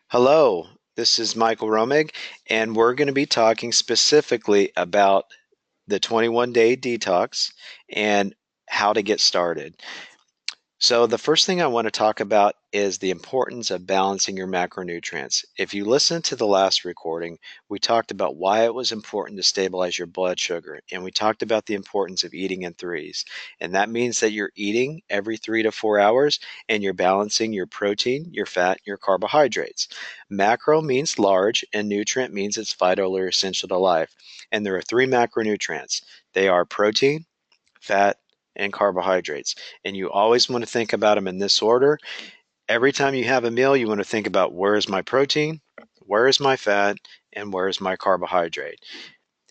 Hello, this is Michael Romig, and we're going to be talking specifically about the 21-day detox and how to get started. So, the first thing I want to talk about is the importance of balancing your macronutrients. If you listen to the last recording, we talked about why it was important to stabilize your blood sugar, and we talked about the importance of eating in threes. And that means that you're eating every 3 to 4 hours and you're balancing your protein, your fat, your carbohydrates. Macro means large, and nutrient means it's vital or essential to life. And there are three macronutrients they are protein, fat, and carbohydrates. And you always want to think about them in this order. Every time you have a meal, you want to think about where is my protein, where is my fat, and where is my carbohydrate.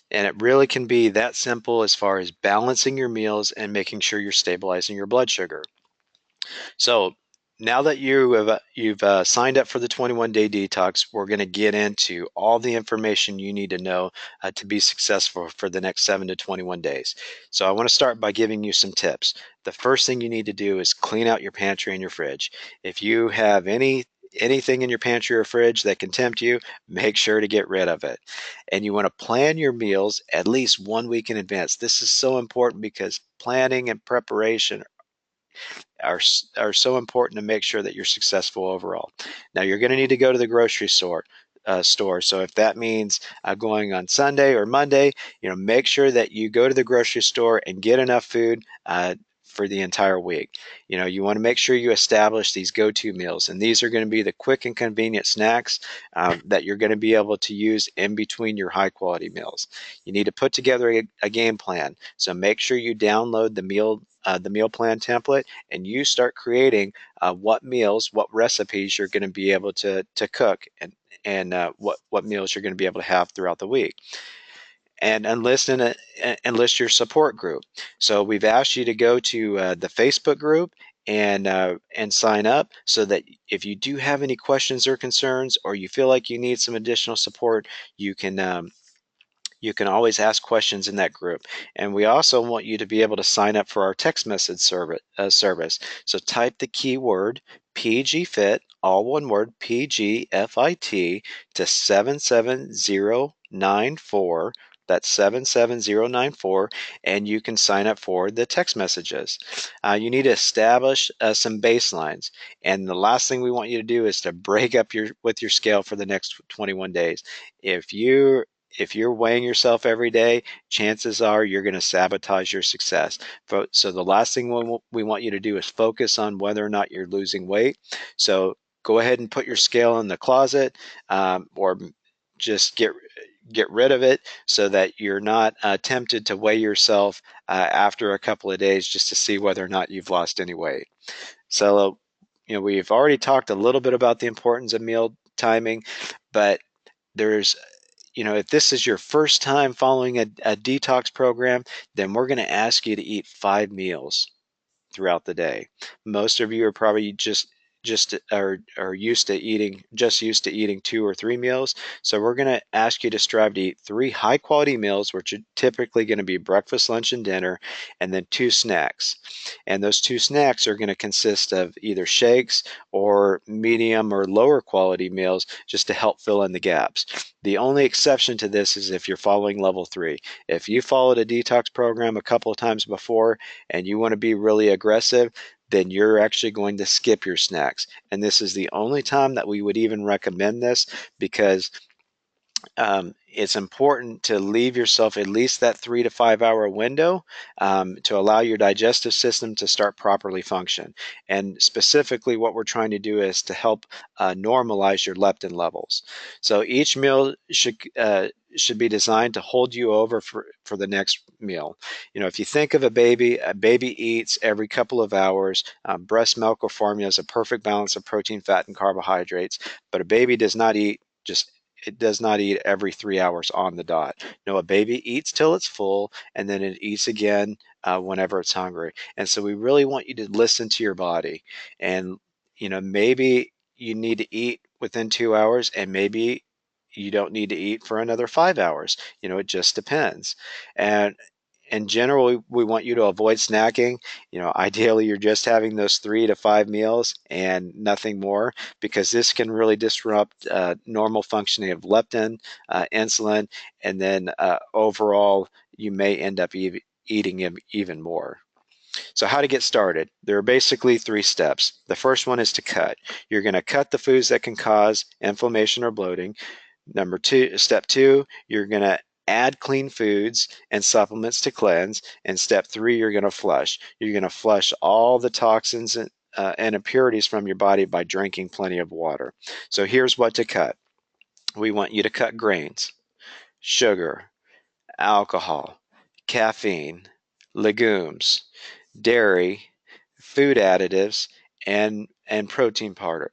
And it really can be that simple as far as balancing your meals and making sure you're stabilizing your blood sugar. So now that you've signed up for the 21-day detox, we're going to get into all the information you need to know to be successful for the next 7 to 21 days. So I want to start by giving you some tips. The first thing you need to do is clean out your pantry and your fridge. If you have anything in your pantry or fridge that can tempt you, make sure to get rid of it. And you want to plan your meals at least 1 week in advance. This is so important because planning and preparation are so important to make sure that you're successful overall. Now you're going to need to go to the grocery store. So if that means going on Sunday or Monday, make sure that you go to the grocery store and get enough food for the entire week. You want to make sure you establish these go-to meals, and these are going to be the quick and convenient snacks that you're going to be able to use in between your high-quality meals. You need to put together a game plan. So make sure you download the meal plan template, and you start creating what recipes you're going to be able to cook, and what meals you're going to be able to have throughout the week. And enlist your support group. So we've asked you to go to the Facebook group and sign up so that if you do have any questions or concerns, or you feel like you need some additional support, you can always ask questions in that group. And we also want you to be able to sign up for our text message service. So type the keyword PGFIT, all one word, PGFIT, to 77094. That's 77094, and you can sign up for the text messages. You need to establish some baselines, and the last thing we want you to do is to break up your scale for the next 21 days. If you if you're weighing yourself every day, chances are you're going to sabotage your success. So the last thing we want you to do is focus on whether or not you're losing weight. So go ahead and put your scale in the closet, or just get rid of it so that you're not tempted to weigh yourself after a couple of days just to see whether or not you've lost any weight. So, we've already talked a little bit about the importance of meal timing, but there's if this is your first time following a detox program, then we're going to ask you to eat 5 meals throughout the day. Most of you are probably just are used to eating 2 or 3 meals. So we're going to ask you to strive to eat 3 high quality meals, which are typically going to be breakfast, lunch, and dinner, and then 2 snacks. And those 2 snacks are going to consist of either shakes or medium or lower quality meals just to help fill in the gaps. The only exception to this is if you're following level 3. If you followed a detox program a couple of times before and you want to be really aggressive, then you're actually going to skip your snacks. And this is the only time that we would even recommend this, because it's important to leave yourself at least that 3 to 5 hour window to allow your digestive system to start properly function. And specifically, what we're trying to do is to help normalize your leptin levels. So each meal should be designed to hold you over for the next meal. If you think of a baby eats every couple of hours. Breast milk or formula is a perfect balance of protein, fat, and carbohydrates, but a baby does not eat just it does not eat every 3 hours on the dot. No, a baby eats till it's full, and then it eats again whenever it's hungry. And so we really want you to listen to your body. And, maybe you need to eat within 2 hours, and maybe you don't need to eat for another 5 hours. It just depends. And in general, we want you to avoid snacking. Ideally, you're just having those 3 to 5 meals and nothing more, because this can really disrupt normal functioning of leptin, insulin, and then overall, you may end up eating even more. So, how to get started? There are basically 3 steps. The first one is to cut. You're going to cut the foods that can cause inflammation or bloating. Step two, you're going to add clean foods and supplements to cleanse. And step three, you're going to flush. You're going to flush all the toxins and impurities from your body by drinking plenty of water. So, here's what to cut. We want you to cut grains, sugar, alcohol, caffeine, legumes, dairy, food additives, and protein powder.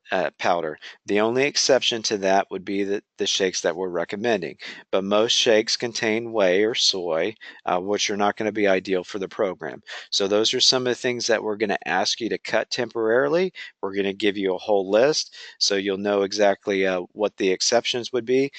The only exception to that would be the shakes that we're recommending. But most shakes contain whey or soy, which are not going to be ideal for the program. So those are some of the things that we're going to ask you to cut temporarily. We're going to give you a whole list so you'll know exactly what the exceptions would be.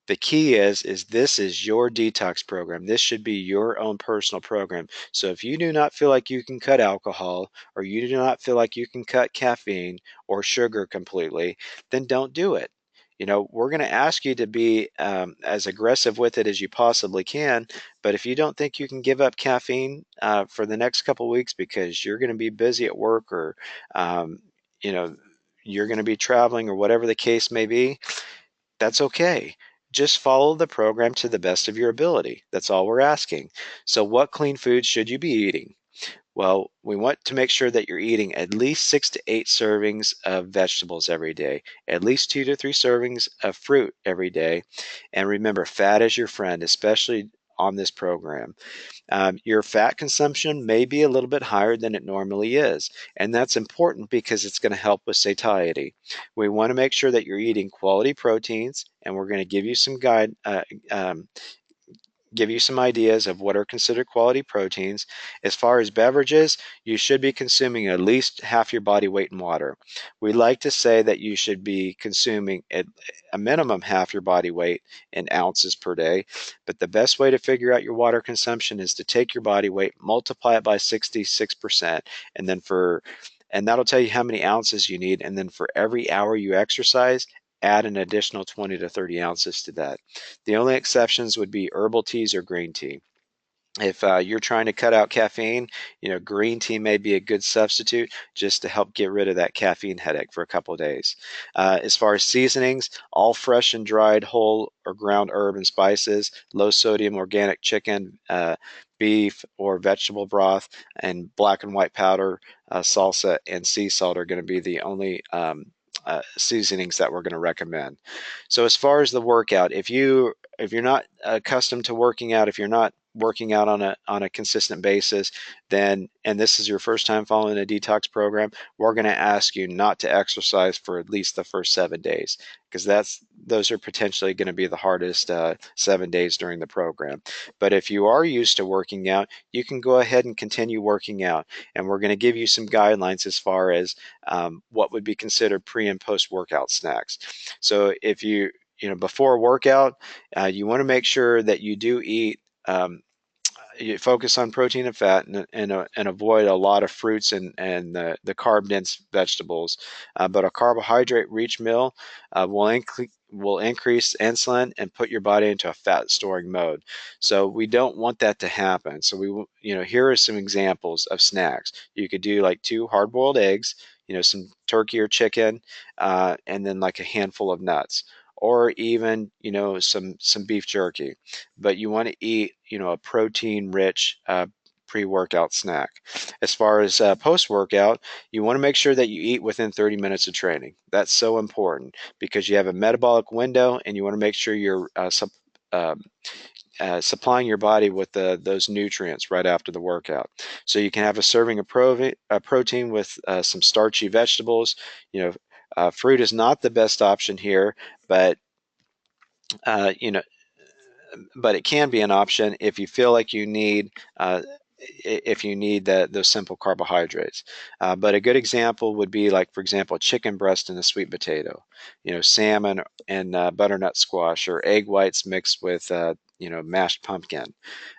The key is this is your detox program. This should be your own personal program. So if you do not feel like you can cut alcohol, or you do not feel like you can cut caffeine or sugar completely, then don't do it. We're going to ask you to be as aggressive with it as you possibly can. But if you don't think you can give up caffeine for the next couple of weeks because you're going to be busy at work, or um, you know you're going to be traveling, or whatever the case may be, that's okay. Just follow the program to the best of your ability. That's all we're asking. So, what clean foods should you be eating? Well, we want to make sure that you're eating at least 6 to 8 servings of vegetables every day, at least 2 to 3 servings of fruit every day. And remember, fat is your friend, especially on this program. Your fat consumption may be a little bit higher than it normally is, and that's important because it's going to help with satiety. We want to make sure that you're eating quality proteins, and we're going to um, give you some ideas of what are considered quality proteins. As far as beverages, you should be consuming at least half your body weight in water. We like to say that you should be consuming at a minimum half your body weight in ounces per day, but the best way to figure out your water consumption is to take your body weight, multiply it by 66%, and that'll tell you how many ounces you need, and then for every hour you exercise, add an additional 20 to 30 ounces to that. The only exceptions would be herbal teas or green tea. If you're trying to cut out caffeine, green tea may be a good substitute just to help get rid of that caffeine headache for a couple of days. As far as seasonings, all fresh and dried whole or ground herb and spices, low sodium organic chicken, beef or vegetable broth, and black and white powder, salsa, and sea salt are going to be the only seasonings that we're going to recommend. So as far as the workout, if you're not accustomed to working out, if you're not working out on a consistent basis, then, and this is your first time following a detox program, we're going to ask you not to exercise for at least the first 7 days, because those are potentially going to be the hardest 7 days during the program. But if you are used to working out, you can go ahead and continue working out, and we're going to give you some guidelines as far as what would be considered pre and post workout snacks. So if before workout, you want to make sure that you do eat. You focus on protein and fat, and avoid a lot of fruits and the carb dense vegetables. But a carbohydrate rich meal will increase insulin and put your body into a fat storing mode. So we don't want that to happen. So here are some examples of snacks. You could do like 2 hard-boiled eggs, some turkey or chicken, and then like a handful of nuts, or even some beef jerky. But you want to eat a protein rich pre-workout snack. As far as post-workout, you want to make sure that you eat within 30 minutes of training. That's so important because you have a metabolic window, and you want to make sure you're um, supplying your body with those nutrients right after the workout. So you can have a serving of protein with some starchy vegetables. Fruit is not the best option here, but uh, you know, but it can be an option if you feel like you need those simple carbohydrates. But a good example would be like, for example, chicken breast and a sweet potato, salmon and butternut squash, or egg whites mixed with mashed pumpkin.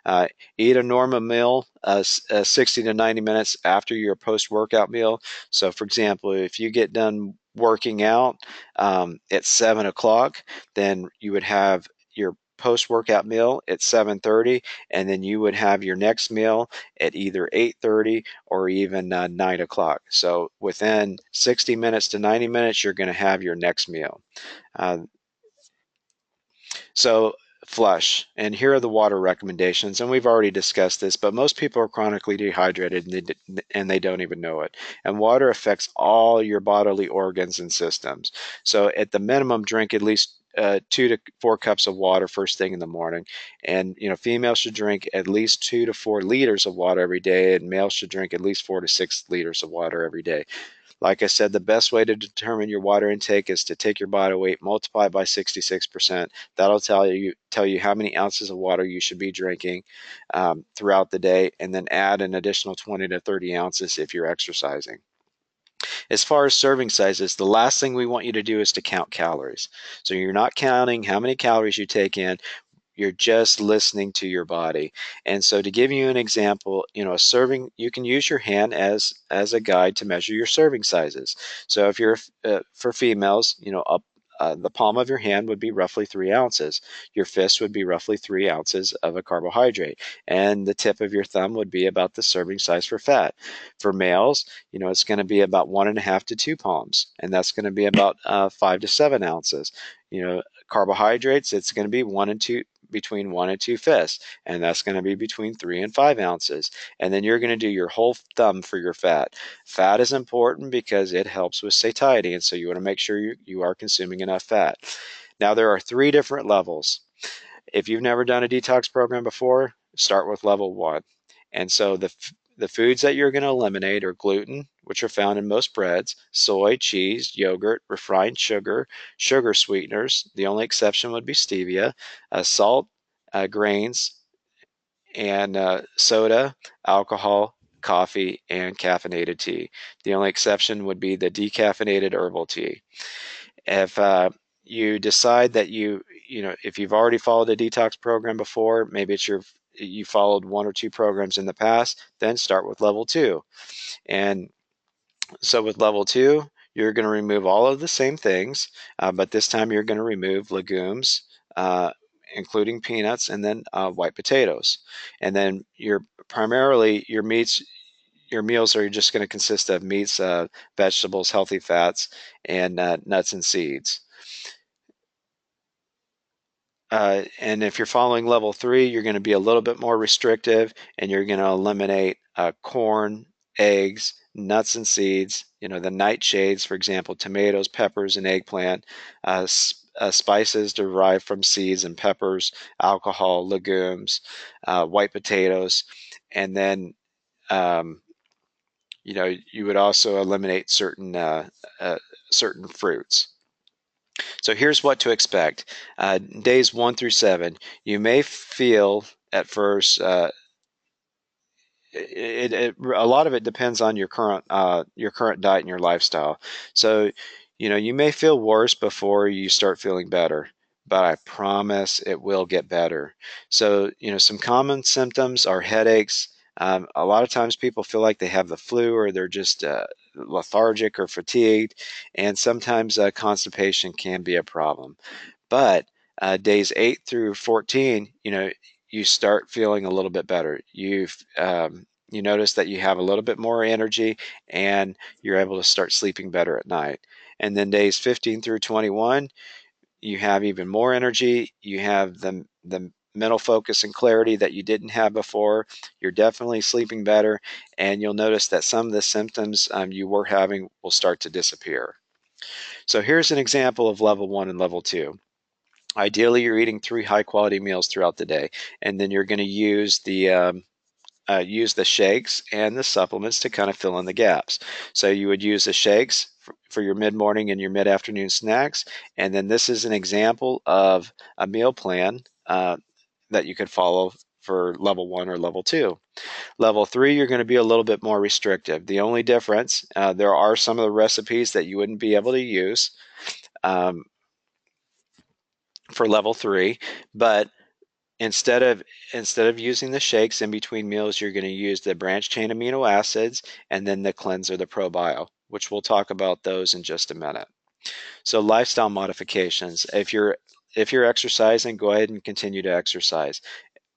Uh, Eat a normal meal 60 to 90 minutes after your post-workout meal. So, for example, if you get done working out at 7 o'clock, then you would have your post-workout meal at 7:30, and then you would have your next meal at either 8:30 or even 9 o'clock. So within 60 minutes to 90 minutes, you're going to have your next meal. Uh, so flush. And here are the water recommendations. And we've already discussed this, but most people are chronically dehydrated and they don't even know it. And water affects all your bodily organs and systems. So at the minimum, drink at least 2 to 4 cups of water first thing in the morning. And females should drink at least 2 to 4 liters of water every day, and males should drink at least 4 to 6 liters of water every day. Like I said, the best way to determine your water intake is to take your body weight, multiply by 66%. That'll tell you how many ounces of water you should be drinking throughout the day, and then add an additional 20 to 30 ounces if you're exercising. As far as serving sizes, the last thing we want you to do is to count calories. So you're not counting how many calories you take in. You're just listening to your body. And so to give you an example, a serving, you can use your hand as a guide to measure your serving sizes. So if you're for females, the palm of your hand would be roughly 3 ounces. Your fist would be roughly 3 ounces of a carbohydrate, and the tip of your thumb would be about the serving size for fat. For males, it's going to be about 1.5 to 2 palms, and that's going to be about 5 to 7 ounces. Carbohydrates, it's going to be between 1 and 2 fists, and that's going to be between 3 and 5 ounces. And then you're going to do your whole thumb for your fat. Fat is important because it helps with satiety, and so you want to make sure you are consuming enough fat. Now, there are 3 different levels. If you've never done a detox program before, start with level 1. And so the foods that you're going to eliminate are gluten, which are found in most breads, soy, cheese, yogurt, refined sugar, sugar sweeteners. The only exception would be stevia, salt, grains, and soda, alcohol, coffee, and caffeinated tea. The only exception would be the decaffeinated herbal tea. If you decide that if you've already followed a detox program before, maybe you followed 1 or 2 programs in the past, then start with level 2. And so with level 2, you're going to remove all of the same things, but this time you're going to remove legumes, including peanuts, and then white potatoes. And then primarily your meats, your meals are just going to consist of meats, vegetables, healthy fats, and nuts and seeds. And if you're following level 3, you're going to be a little bit more restrictive, and you're going to eliminate corn, eggs, nuts and seeds, the nightshades, for example, tomatoes, peppers, and eggplant, spices derived from seeds and peppers, alcohol, legumes, white potatoes, and then you would also eliminate certain fruits. So here's what to expect. Days 1 through 7, you may feel at first, a lot of it depends on your current diet and your lifestyle. So, you may feel worse before you start feeling better, but I promise it will get better. So, some common symptoms are headaches. A lot of times people feel like they have the flu, or they're just lethargic or fatigued, and sometimes constipation can be a problem. But days 8 through 14, you start feeling a little bit better. You notice that you have a little bit more energy, and you're able to start sleeping better at night. And then days 15 through 21, you have even more energy. You have the mental focus and clarity that you didn't have before. You're definitely sleeping better, and you'll notice that some of the symptoms you were having will start to disappear. So here's an example of level 1 and level 2. Ideally, you're eating 3 high-quality meals throughout the day, and then you're going to use the shakes and the supplements to kind of fill in the gaps. So you would use the shakes for your mid-morning and your mid-afternoon snacks, and then this is an example of a meal plan that you could follow for level 1 or level 2. Level 3, you're going to be a little bit more restrictive. The only difference, there are some of the recipes that you wouldn't be able to use um, for level 3, but instead of instead of using the shakes in between meals, you're going to use the branched chain amino acids and then the cleanser, the ProBio, which we'll talk about those in just a minute. So lifestyle modifications. If you're exercising, go ahead and continue to exercise.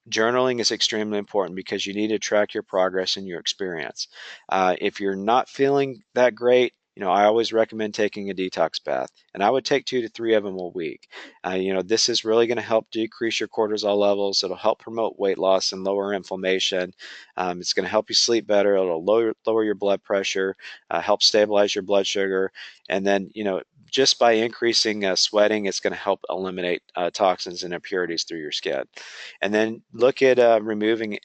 Journaling is extremely important because you need to track your progress and your experience. If you're not feeling that great, I always recommend taking a detox bath, and I would take 2 to 3 of them a week. This is really going to help decrease your cortisol levels. It'll help promote weight loss and lower inflammation. It's going to help you sleep better. It'll lower your blood pressure, help stabilize your blood sugar, and then just by increasing sweating, it's going to help eliminate toxins and impurities through your skin. And then look at removing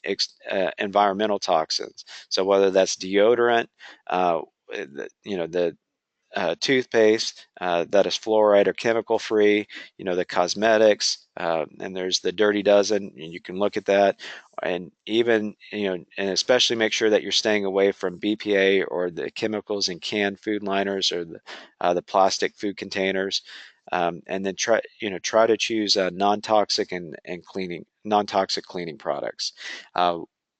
environmental toxins. So whether that's deodorant, the toothpaste that is fluoride or chemical free, the cosmetics, and there's the Dirty Dozen, and you can look at that. And even, and especially make sure that you're staying away from BPA or the chemicals in canned food liners or the plastic food containers. And then try to choose non-toxic and non-toxic cleaning products.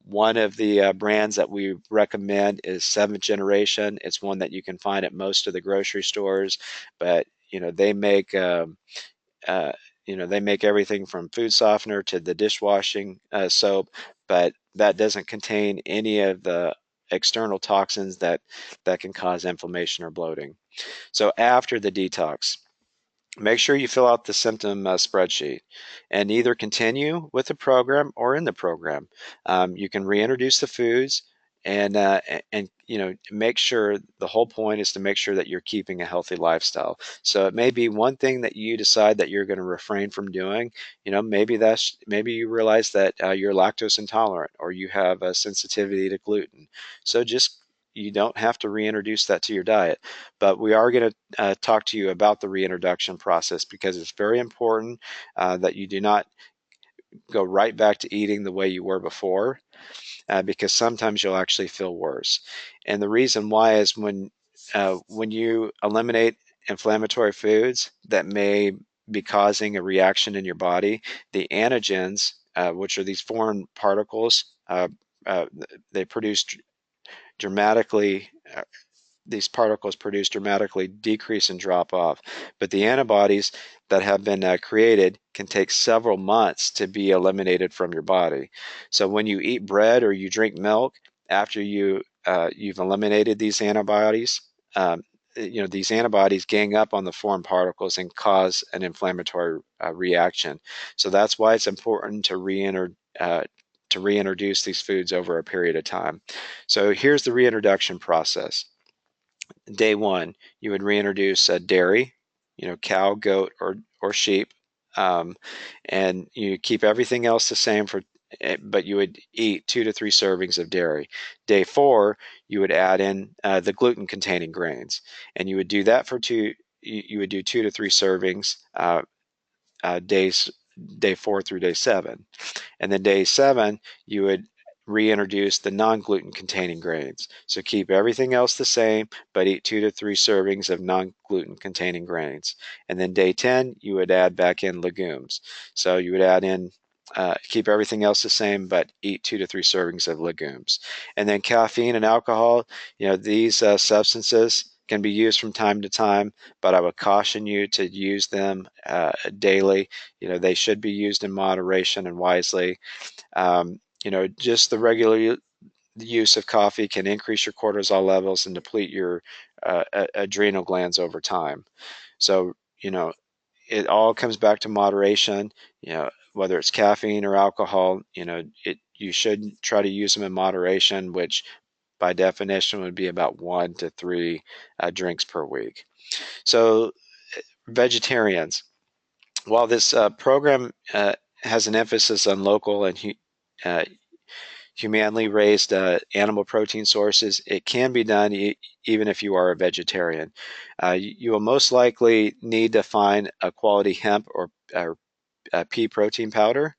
One of the brands that we recommend is Seventh Generation. It's one that you can find at most of the grocery stores, but uh, they make everything from food softener to the dishwashing soap, but that doesn't contain any of the external toxins that can cause inflammation or bloating. So after the detox, make sure you fill out the symptom spreadsheet and either continue with the program or in the program. You can reintroduce the foods and make sure the whole point is to make sure that you're keeping a healthy lifestyle. So it may be one thing that you decide that you're going to refrain from doing. Maybe you realize that you're lactose intolerant or you have a sensitivity to gluten. So just you don't have to reintroduce that to your diet, but we are going to talk to you about the reintroduction process because it's very important that you do not go right back to eating the way you were before, because sometimes you'll actually feel worse. And the reason why is when you eliminate inflammatory foods that may be causing a reaction in your body, the antigens, which are these foreign particles, uh, they produce dramatically these particles produce dramatically decrease and drop off. But the antibodies that have been created can take several months to be eliminated from your body. So when you eat bread or you drink milk, after you've eliminated these antibodies, these antibodies gang up on the foreign particles and cause an inflammatory reaction. So that's why it's important to reintroduce these foods over a period of time. So here's the reintroduction process. Day one, you would reintroduce dairy, cow, goat, or sheep, um, and you keep everything else the same but you would eat 2 to 3 servings of dairy. Day four, you would add in the gluten-containing grains, and you would do that for two. You would do 2 to 3 servings days day 4 through day 7. And then day 7, you would reintroduce the non-gluten containing grains. So keep everything else the same, but eat 2 to 3 servings of non-gluten containing grains. And then day 10, you would add back in legumes. So you would add in keep everything else the same, but eat 2 to 3 servings of legumes. And then caffeine and alcohol, these substances can be used from time to time, but I would caution you to use them daily. They should be used in moderation and wisely. Just the regular use of coffee can increase your cortisol levels and deplete your adrenal glands over time. So, it all comes back to moderation. Whether it's caffeine or alcohol, you should try to use them in moderation, which by definition would be about 1 to 3 drinks per week. So, vegetarians, while this program has an emphasis on local and uh, humanely raised animal protein sources, it can be done even if you are a vegetarian. You will most likely need to find a quality hemp or pea protein powder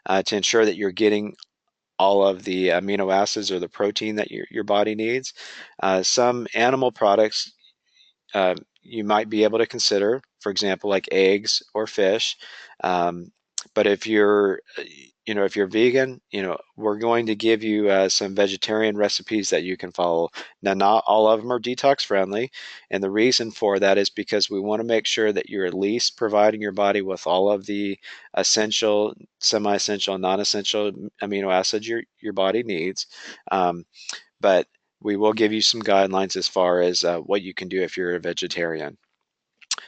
to ensure that you're getting all of the amino acids or the protein that your body needs. Some animal products you might be able to consider, for example, like eggs or fish. Um, but if you're if you're vegan, we're going to give you some vegetarian recipes that you can follow. Now, not all of them are detox friendly, and the reason for that is because we want to make sure that you're at least providing your body with all of the essential, semi-essential, non-essential amino acids your body needs. But we will give you some guidelines as far as what you can do if you're a vegetarian.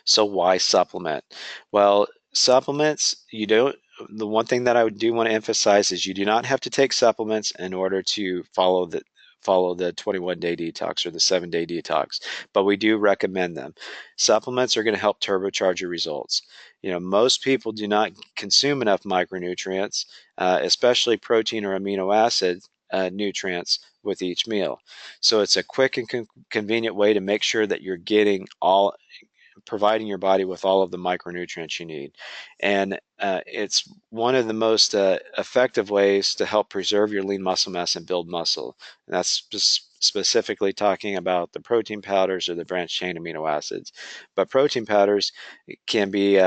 So why supplement? Well, supplements, you don't, the one thing that I do want to emphasize is you do not have to take supplements in order to follow the 21-day detox or the 7-day detox, but we do recommend them. Supplements are going to help turbocharge your results. Most people do not consume enough micronutrients, especially protein or amino acid nutrients with each meal. So it's a quick and convenient way to make sure that you're getting all providing your body with all of the micronutrients you need. And it's one of the most effective ways to help preserve your lean muscle mass and build muscle. And that's just specifically talking about the protein powders or the branched chain amino acids. But protein powders can be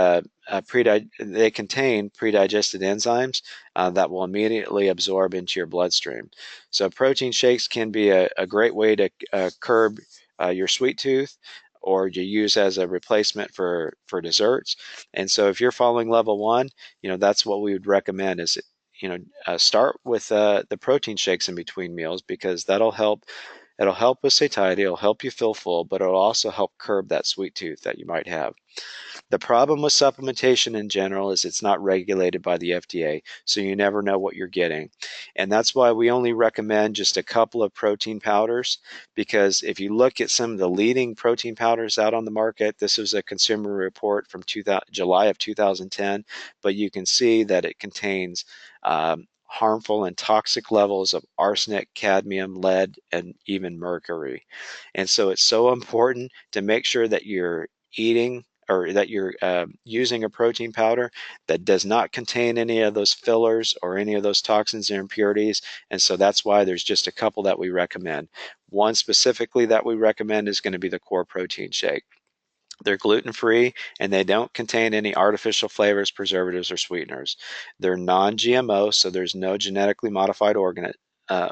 they contain pre-digested enzymes that will immediately absorb into your bloodstream. So protein shakes can be a great way to curb your sweet tooth, or you use as a replacement for desserts. And so if you're following level one, that's what we would recommend is start with the protein shakes in between meals, because it'll help with satiety, it'll help you feel full, but it'll also help curb that sweet tooth that you might have. The problem with supplementation in general is it's not regulated by the FDA, so you never know what you're getting. And that's why we only recommend just a couple of protein powders, because if you look at some of the leading protein powders out on the market, this was a consumer report from July of 2010, but you can see that it contains harmful and toxic levels of arsenic, cadmium, lead, and even mercury. And so it's so important to make sure that you're eating or that you're using a protein powder that does not contain any of those fillers or any of those toxins or impurities. And so that's why there's just a couple that we recommend. One specifically that we recommend is going to be the Core Protein Shake. They're gluten free and they don't contain any artificial flavors, preservatives, or sweeteners. They're non GMO, so there's no genetically modified uh,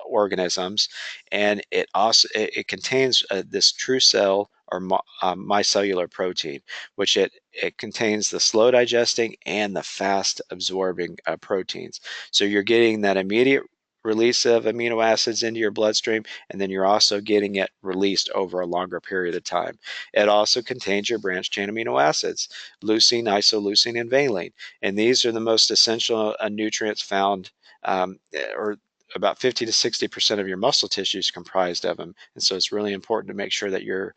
organisms, and it contains this true cell or micellular protein, which it contains the slow digesting and the fast absorbing proteins. So you're getting that immediate release of amino acids into your bloodstream, and then you're also getting it released over a longer period of time. It also contains your branched chain amino acids, leucine, isoleucine, and valine, and these are the most essential nutrients found, or about 50 to 60% of your muscle tissue is comprised of them. And so it's really important to make sure that you're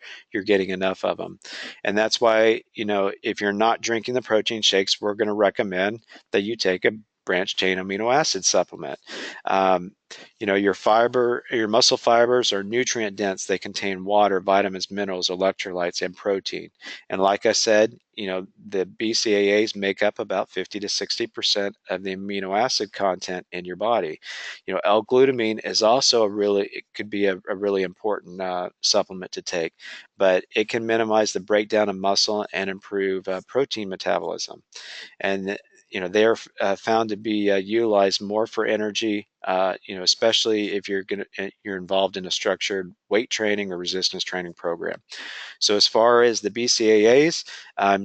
getting enough of them. And that's why, if you're not drinking the protein shakes, we're going to recommend that you take a branched chain amino acid supplement. Um, your muscle fibers are nutrient dense. They contain water, vitamins, minerals, electrolytes, and protein. And like I said, the BCAAs make up about 50 to 60% of the amino acid content in your body. L-glutamine is also it could be a really important supplement to take, but it can minimize the breakdown of muscle and improve protein metabolism. And they are found to be utilized more for energy, especially if you're involved in a structured weight training or resistance training program. So as far as the BCAAs,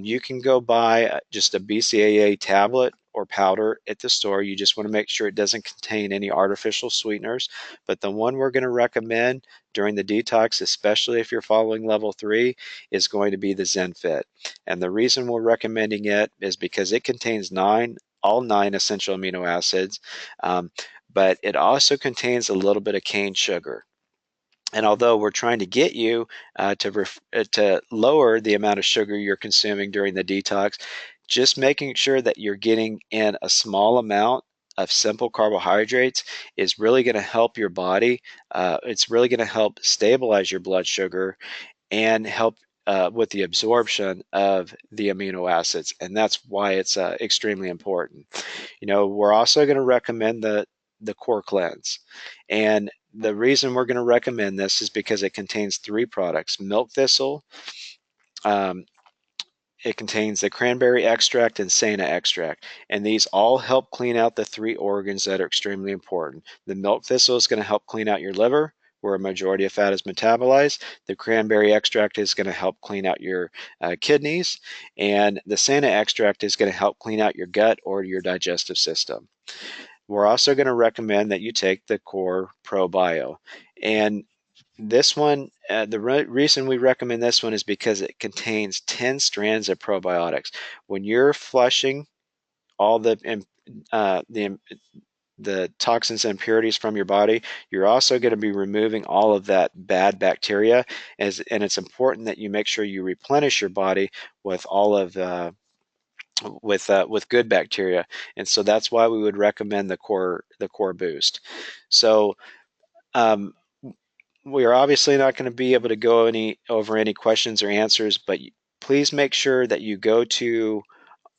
you can go buy just a BCAA tablet or powder at the store. You just want to make sure it doesn't contain any artificial sweeteners. But the one we're going to recommend during the detox, especially if you're following level 3, is going to be the ZenFit. And the reason we're recommending it is because it contains all nine essential amino acids, but it also contains a little bit of cane sugar. And although we're trying to get you to lower the amount of sugar you're consuming during the detox, just making sure that you're getting in a small amount of simple carbohydrates is really going to help your body. It's really going to help stabilize your blood sugar and help with the absorption of the amino acids. And that's why it's extremely important. We're also going to recommend the Core Cleanse. And the reason we're going to recommend this is because it contains three products: milk thistle, um, it contains the cranberry extract and Sana extract, and these all help clean out the three organs that are extremely important. The milk thistle is going to help clean out your liver, where a majority of fat is metabolized. The cranberry extract is going to help clean out your kidneys, and the Sana extract is going to help clean out your gut or your digestive system. We're also going to recommend that you take the Core Pro Bio. And this one, the reason we recommend this one is because it contains 10 strands of probiotics. When you're flushing all uh, the the toxins and impurities from your body, you're also going to be removing all of that bad bacteria. And it's important that you make sure you replenish your body with all of with good bacteria. And so that's why we would recommend the Core Boost. So um, we are obviously not going to be able to go over any questions or answers, but please make sure that you go to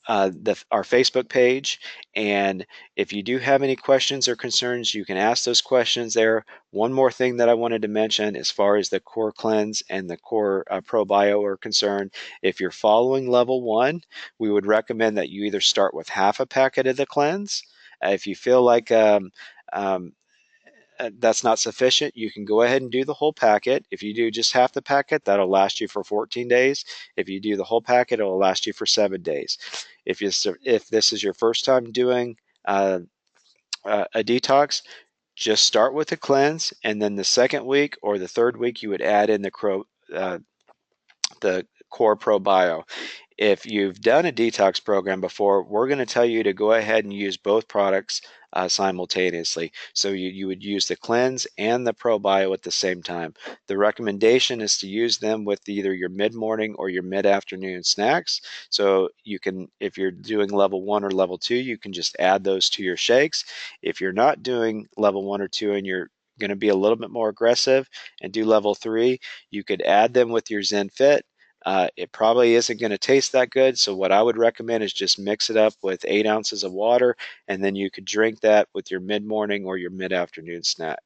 our Facebook page. And if you do have any questions or concerns, you can ask those questions there. One more thing that I wanted to mention as far as the Core Cleanse and the Core Pro Bio are concerned, if you're following level 1, we would recommend that you either start with half a packet of the cleanse. If you feel like um, that's not sufficient, you can go ahead and do the whole packet. If you do just half the packet, that'll last you for 14 days. If you do the whole packet, it'll last you for 7 days. If this is your first time doing uh, a detox, just start with the cleanse, and then the second week or the third week, you would add in the Core Pro Bio. If you've done a detox program before, we're going to tell you to go ahead and use both products simultaneously. So you would use the cleanse and the probio at the same time. The recommendation is to use them with either your mid-morning or your mid-afternoon snacks. So you can, if you're doing level 1 or level 2, you can just add those to your shakes. If you're not doing level 1 or 2 and you're going to be a little bit more aggressive and do level 3, you could add them with your ZenFit. It probably isn't going to taste that good. So what I would recommend is just mix it up with 8 ounces of water, and then you could drink that with your mid-morning or your mid-afternoon snack,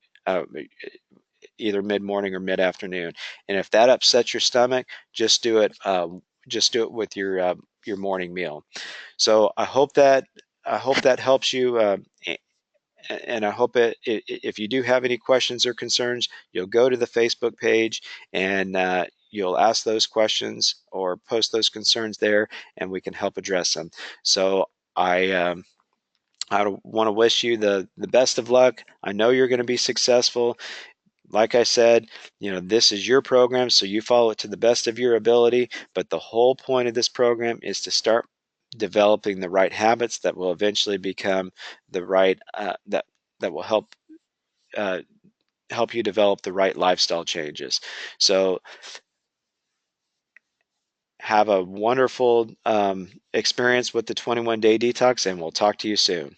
either mid-morning or mid-afternoon. And if that upsets your stomach, just do it. Just do it with your morning meal. So I hope that helps you. And I hope if you do have any questions or concerns, you'll go to the Facebook page and you'll ask those questions or post those concerns there, and we can help address them. So I want to wish you the best of luck. I know you're going to be successful. Like I said, this is your program, so you follow it to the best of your ability. But the whole point of this program is to start developing the right habits that will eventually become the right that will uh, help you develop the right lifestyle changes. So have a wonderful experience with the 21 Day Detox, and we'll talk to you soon.